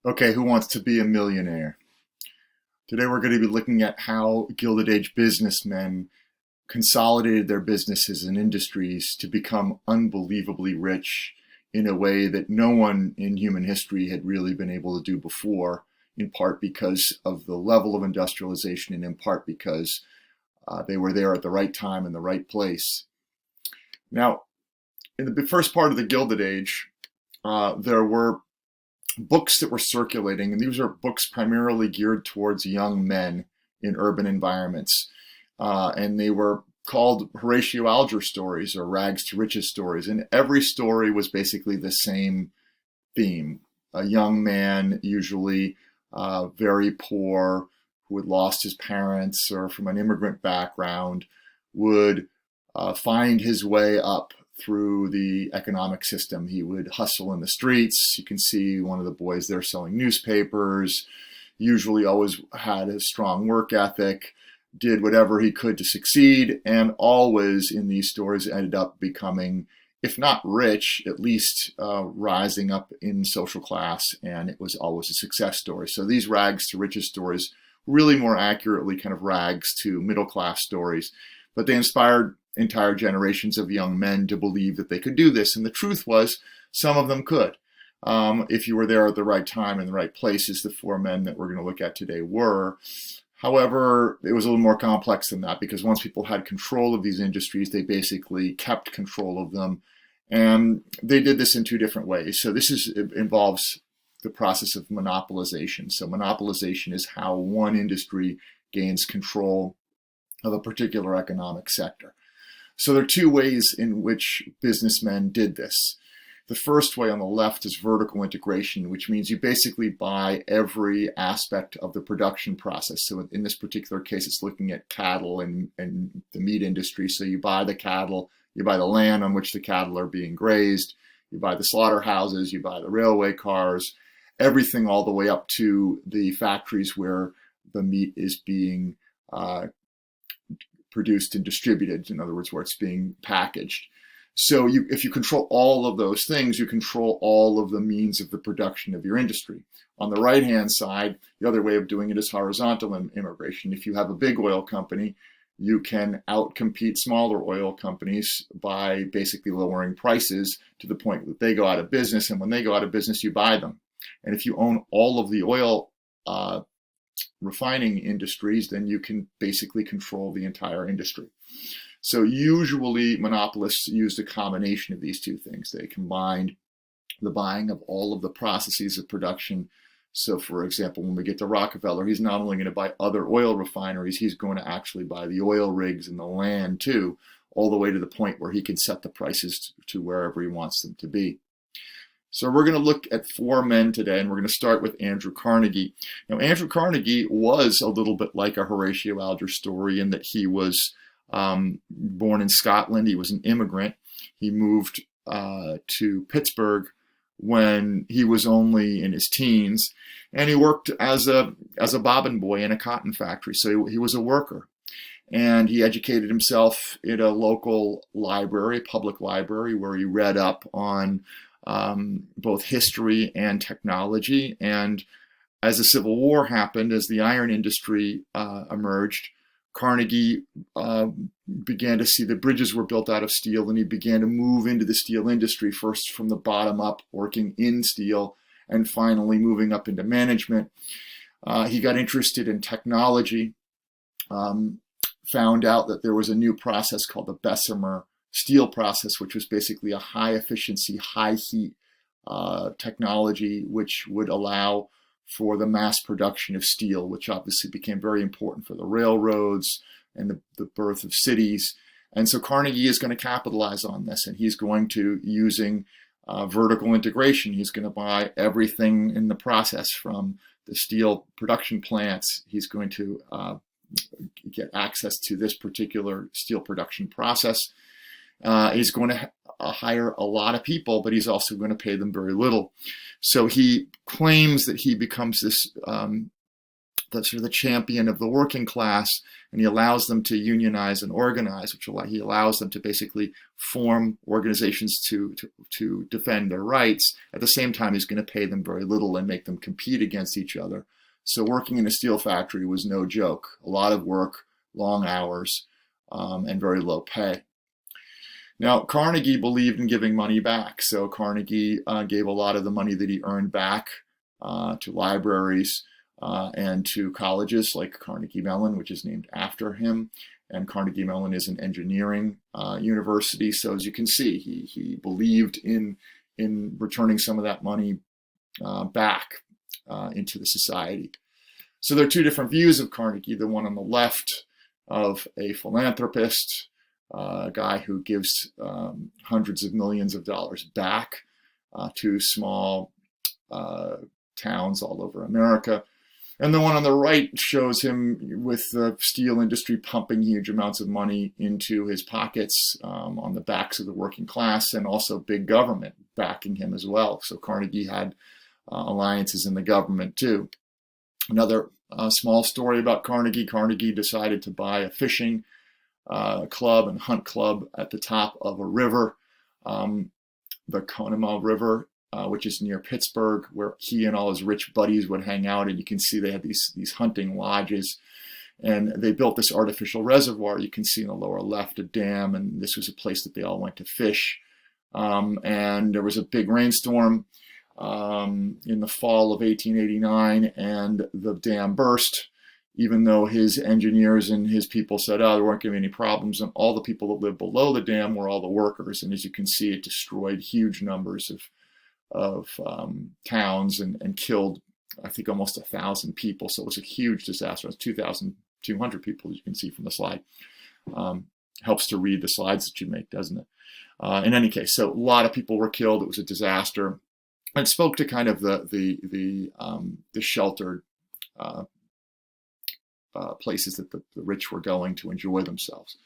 Okay, who wants to be a millionaire? Today we're going to be looking at how Gilded Age businessmen consolidated their businesses and industries to become unbelievably rich in a way that no one in human history had really been able to do before, in part because of the level of industrialization and in part because they were there at the right time in the right place. Now, in the first part of the Gilded Age, there were books that were circulating, and these are books primarily geared towards young men in urban environments. And they were called Horatio Alger stories or rags to riches stories. And every story was basically the same theme. A young man, usually very poor, who had lost his parents or from an immigrant background, would find his way up through the economic system. He would hustle in the streets. You can see one of the boys there selling newspapers, usually always had a strong work ethic, did whatever he could to succeed, and always in these stories ended up becoming, if not rich, at least rising up in social class, and it was always a success story. So these rags to riches stories really more accurately kind of rags to middle class stories, but they inspired entire generations of young men to believe that they could do this. And the truth was, some of them could. If you were there at the right time in the right place, as the four men that we're going to look at today were. However, it was a little more complex than that, because once people had control of these industries, they basically kept control of them. And they did this in two different ways. So it involves the process of monopolization. So monopolization is how one industry gains control of a particular economic sector. So there are two ways in which businessmen did this. The first way on the left is vertical integration, which means you basically buy every aspect of the production process. So in this particular case, it's looking at cattle and the meat industry. So you buy the cattle, you buy the land on which the cattle are being grazed, you buy the slaughterhouses, you buy the railway cars, everything all the way up to the factories where the meat is being produced and distributed, in other words, where it's being packaged. So if you control all of those things, you control all of the means of the production of your industry. On the right-hand side, the other way of doing it is horizontal immigration. If you have a big oil company, you can outcompete smaller oil companies by basically lowering prices to the point that they go out of business. And when they go out of business, you buy them. And if you own all of the oil refining industries, then you can basically control the entire industry. So usually monopolists used a combination of these two things. They combined the buying of all of the processes of production. So for example, when we get to Rockefeller, he's not only going to buy other oil refineries, he's going to actually buy the oil rigs and the land too, all the way to the point where he can set the prices to wherever he wants them to be. So we're going to look at four men today, and we're going to start with Andrew Carnegie. Now, Andrew Carnegie was a little bit like a Horatio Alger story in that he was born in Scotland. He was an immigrant. He moved to Pittsburgh when he was only in his teens, and he worked as a bobbin boy in a cotton factory. So he was a worker, and he educated himself in a local library, public library, where he read up on both history and technology. And as the Civil War happened, as the iron industry emerged, Carnegie began to see that bridges were built out of steel, and he began to move into the steel industry, first from the bottom up, working in steel, and finally moving up into management. He got interested in technology, found out that there was a new process called the Bessemer steel process, which was basically a high efficiency, high heat technology, which would allow for the mass production of steel, which obviously became very important for the railroads and the birth of cities. And so Carnegie is going to capitalize on this, and he's going to, using vertical integration, he's going to buy everything in the process from the steel production plants. He's going to get access to this particular steel production process. He's going to hire a lot of people, but he's also going to pay them very little. So he claims that he becomes this sort of the champion of the working class, and he allows them to unionize and organize, he allows them to basically form organizations to defend their rights. At the same time, he's going to pay them very little and make them compete against each other. So working in a steel factory was no joke. A lot of work, long hours, and very low pay. Now, Carnegie believed in giving money back. So Carnegie gave a lot of the money that he earned back to libraries and to colleges like Carnegie Mellon, which is named after him. And Carnegie Mellon is an engineering university. So as you can see, he believed in returning some of that money back into the society. So there are two different views of Carnegie. The one on the left of a philanthropist, a guy who gives hundreds of millions of dollars back to small towns all over America. And the one on the right shows him with the steel industry pumping huge amounts of money into his pockets on the backs of the working class, and also big government backing him as well. So Carnegie had alliances in the government too. Another small story about Carnegie. Carnegie decided to buy a fishing club and hunt club at the top of a river, the Conemaugh River, which is near Pittsburgh, where he and all his rich buddies would hang out. And you can see they had these hunting lodges, and they built this artificial reservoir. You can see in the lower left a dam, and this was a place that they all went to fish. And there was a big rainstorm in the fall of 1889, and the dam burst, even though his engineers and his people said, there weren't going to be any problems. And all the people that lived below the dam were all the workers. And as you can see, it destroyed huge numbers of towns and killed, I think, almost 1,000 people. So it was a huge disaster. It was 2,200 people, as you can see from the slide. Helps to read the slides that you make, doesn't it? In any case, so a lot of people were killed. It was a disaster. It spoke to kind of the sheltered places that the rich were going to enjoy themselves.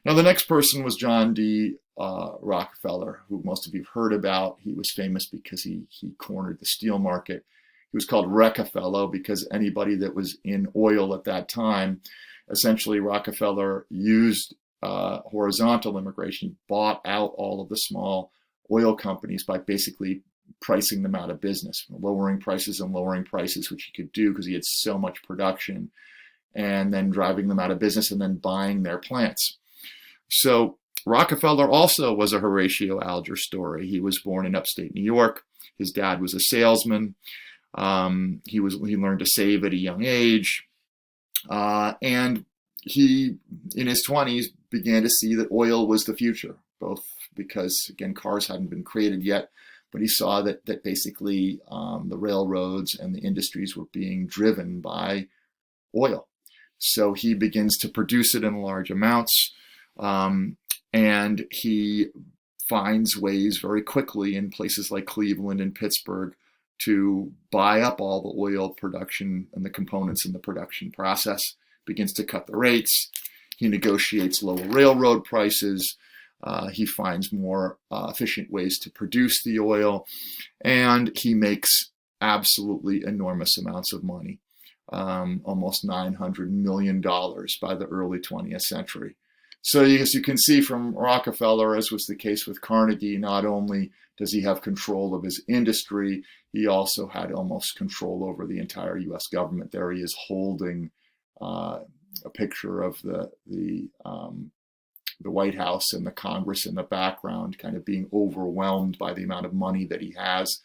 Now, the next person was John D. Rockefeller, who most of you have heard about. He was famous because he cornered the steel market. He was called Rockefeller because anybody that was in oil at that time, essentially Rockefeller used horizontal immigration, bought out all of the small oil companies by basically pricing them out of business, lowering prices, which he could do because he had so much production, and then driving them out of business and then buying their plants. So Rockefeller also was a Horatio Alger story. He was born in upstate New York. His dad was a salesman. He learned to save at a young age. And he, in his 20s, began to see that oil was the future, both because, again, cars hadn't been created yet, but he saw that basically the railroads and the industries were being driven by oil. So he begins to produce it in large amounts, and he finds ways very quickly in places like Cleveland and Pittsburgh to buy up all the oil production and the components in the production process, begins to cut the rates. He negotiates lower railroad prices. He finds more efficient ways to produce the oil, and he makes absolutely enormous amounts of money, almost $900 million by the early 20th century. So as you can see from Rockefeller, as was the case with Carnegie, not only does he have control of his industry, he also had almost control over the entire U.S. government. There he is holding a picture of the White House and the Congress in the background, kind of being overwhelmed by the amount of money that he has.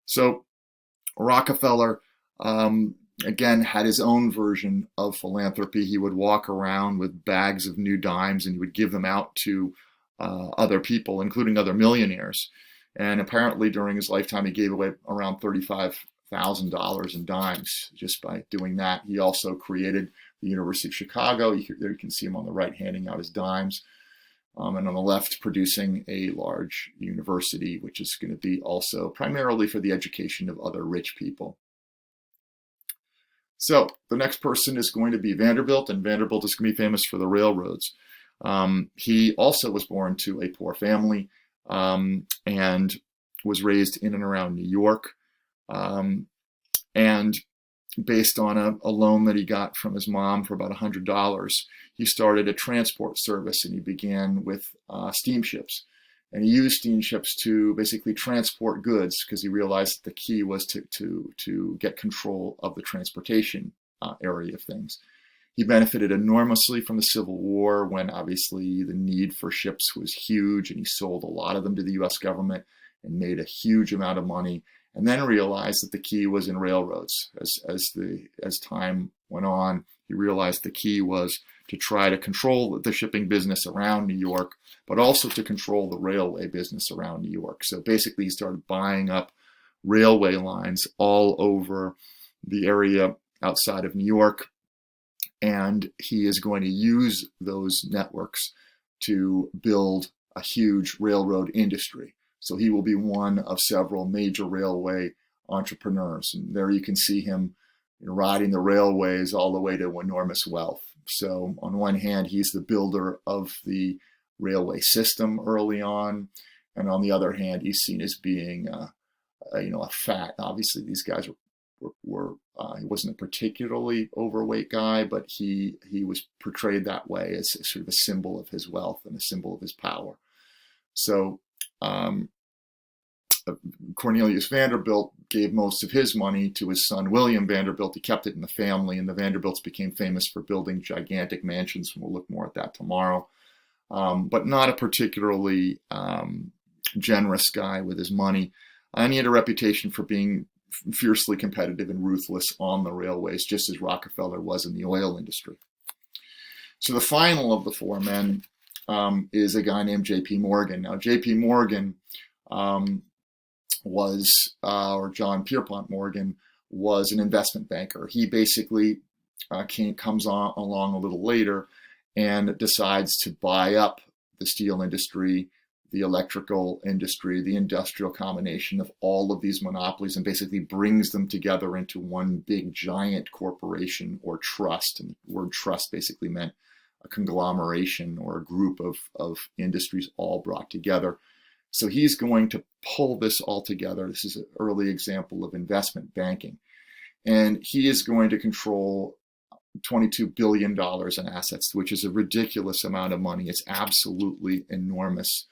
So Rockefeller, again, had his own version of philanthropy. He would walk around with bags of new dimes and he would give them out to other people, including other millionaires. And apparently during his lifetime, he gave away around $35,000 in dimes just by doing that. He also created the University of Chicago. There you can see him on the right handing out his dimes. And on the left, producing a large university, which is going to be also primarily for the education of other rich people. So the next person is going to be Vanderbilt, and Vanderbilt is going to be famous for the railroads. He also was born to a poor family and was raised in and around New York. And based on a loan that he got from his mom for about $100. He started a transport service, and he began with steamships. And he used steamships to basically transport goods because he realized that the key was to get control of the transportation area of things. He benefited enormously from the Civil War when obviously the need for ships was huge, and he sold a lot of them to the US government and made a huge amount of money, and then realized that the key was in railroads. As time went on, he realized the key was to try to control the shipping business around New York, but also to control the railway business around New York. So basically he started buying up railway lines all over the area outside of New York, and he is going to use those networks to build a huge railroad industry. So he will be one of several major railway entrepreneurs. And there you can see him riding the railways all the way to enormous wealth. So on one hand, he's the builder of the railway system early on, and on the other hand, he's seen as being a fat. Obviously, these guys were he wasn't a particularly overweight guy, but he was portrayed that way as sort of a symbol of his wealth and a symbol of his power. So Cornelius Vanderbilt gave most of his money to his son William Vanderbilt. He kept it in the family, and the Vanderbilts became famous for building gigantic mansions, and we'll look more at that tomorrow. But not a particularly generous guy with his money. And he had a reputation for being fiercely competitive and ruthless on the railways, just as Rockefeller was in the oil industry. So the final of the four men is a guy named J.P. Morgan. Now, J.P. Morgan or John Pierpont Morgan, was an investment banker. He basically comes along a little later and decides to buy up the steel industry, the electrical industry, the industrial combination of all of these monopolies, and basically brings them together into one big giant corporation or trust. And the word trust basically meant a conglomeration or a group of industries all brought together. So he's going to pull this all together. This is an early example of investment banking. And he is going to control $22 billion in assets, which is a ridiculous amount of money. It's absolutely enormous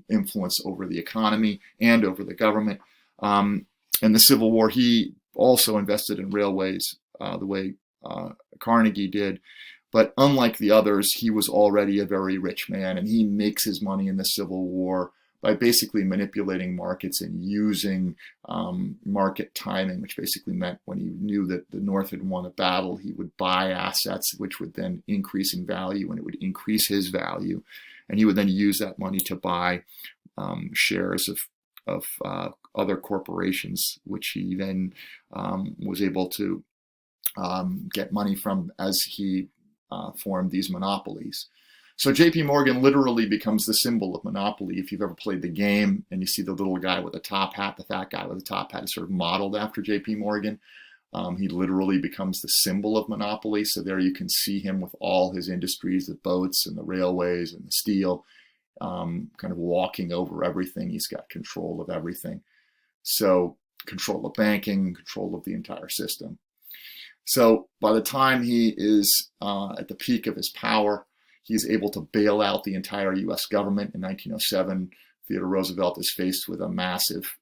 influence over the economy and over the government. In the Civil War, he also invested in railways the way Carnegie did. But unlike the others, he was already a very rich man, and he makes his money in the Civil War by basically manipulating markets and using market timing, which basically meant when he knew that the North had won a battle, he would buy assets, which would then increase in value, and it would increase his value. And he would then use that money to buy shares of other corporations, which he then was able to get money from as he formed these monopolies. So J.P. Morgan literally becomes the symbol of monopoly. If you've ever played the game and you see the little guy with the top hat, the fat guy with the top hat is sort of modeled after J.P. Morgan. He literally becomes the symbol of monopoly. So there you can see him with all his industries, the boats and the railways and the steel, kind of walking over everything. He's got control of everything. So control of banking, control of the entire system. So by the time he is at the peak of his power, he's able to bail out the entire U.S. government. In 1907, Theodore Roosevelt is faced with a massive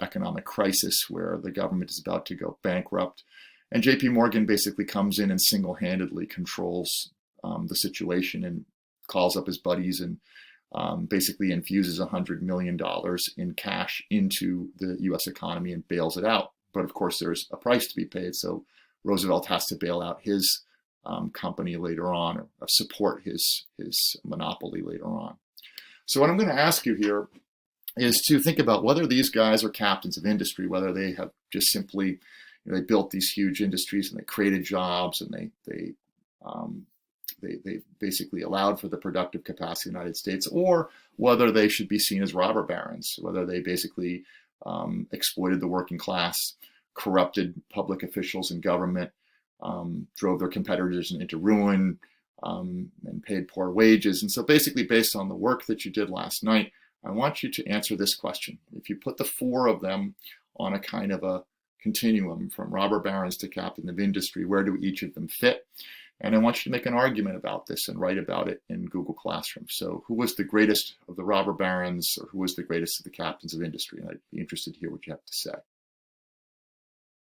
economic crisis where the government is about to go bankrupt. And J.P. Morgan basically comes in and single-handedly controls the situation and calls up his buddies and basically infuses $100 million in cash into the U.S. economy and bails it out. But of course, there's a price to be paid. So Roosevelt has to bail out his company later on, or support his monopoly later on. So what I'm going to ask you here is to think about whether these guys are captains of industry, whether they have just simply, they built these huge industries and they created jobs and they basically allowed for the productive capacity of the United States, or whether they should be seen as robber barons, whether they basically exploited the working class, corrupted public officials and government, drove their competitors into ruin, and paid poor wages. And so basically, based on the work that you did last night, I want you to answer this question. If you put the four of them on a kind of a continuum from robber barons to captain of industry? Where do each of them fit? And I want you to make an argument about this and write about it in Google Classroom. So who was the greatest of the robber barons, or who was the greatest of the captains of industry? And I'd be interested to hear what you have to say.